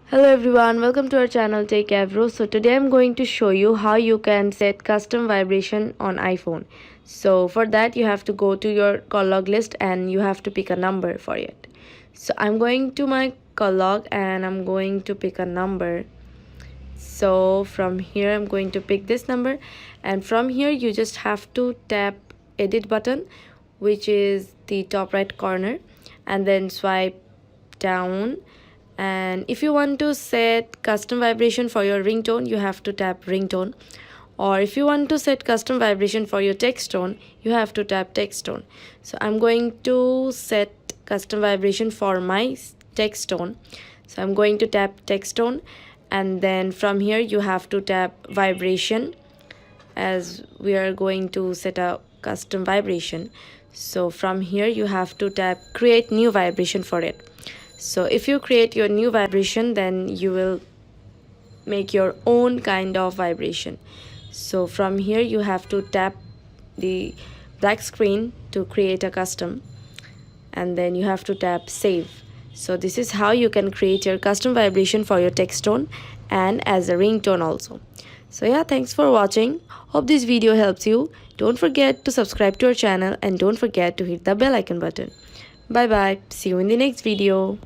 Hello everyone, welcome to our channel Techavro. So today I'm going to show you how you can set custom vibration on iPhone. So for that you have to go to your call log list and you have to pick a number for it. So I'm going to my call log and I'm going to pick a number. So from here I'm going to pick this number, and from here you just have to tap edit button, which is the top right corner, and then swipe down. And if you want to set custom vibration for your ringtone, you have to tap ringtone, or if you want to set custom vibration for your text tone, you have to tap text tone. So I'm going to set custom vibration for my text tone, so I'm going to tap text tone, and then from here you have to tap vibration, as we are going to set a custom vibration. So from here you have to tap create new vibration for it. So if you create your new vibration, then you will make your own kind of vibration. So from here you have to tap the black screen to create a custom, and then you have to tap save. So this is how you can create your custom vibration for your text tone and as a ringtone also. So yeah, thanks for watching. Hope this video helps you. Don't forget to subscribe to our channel and don't forget to hit the bell icon button. Bye bye. See you in the next video.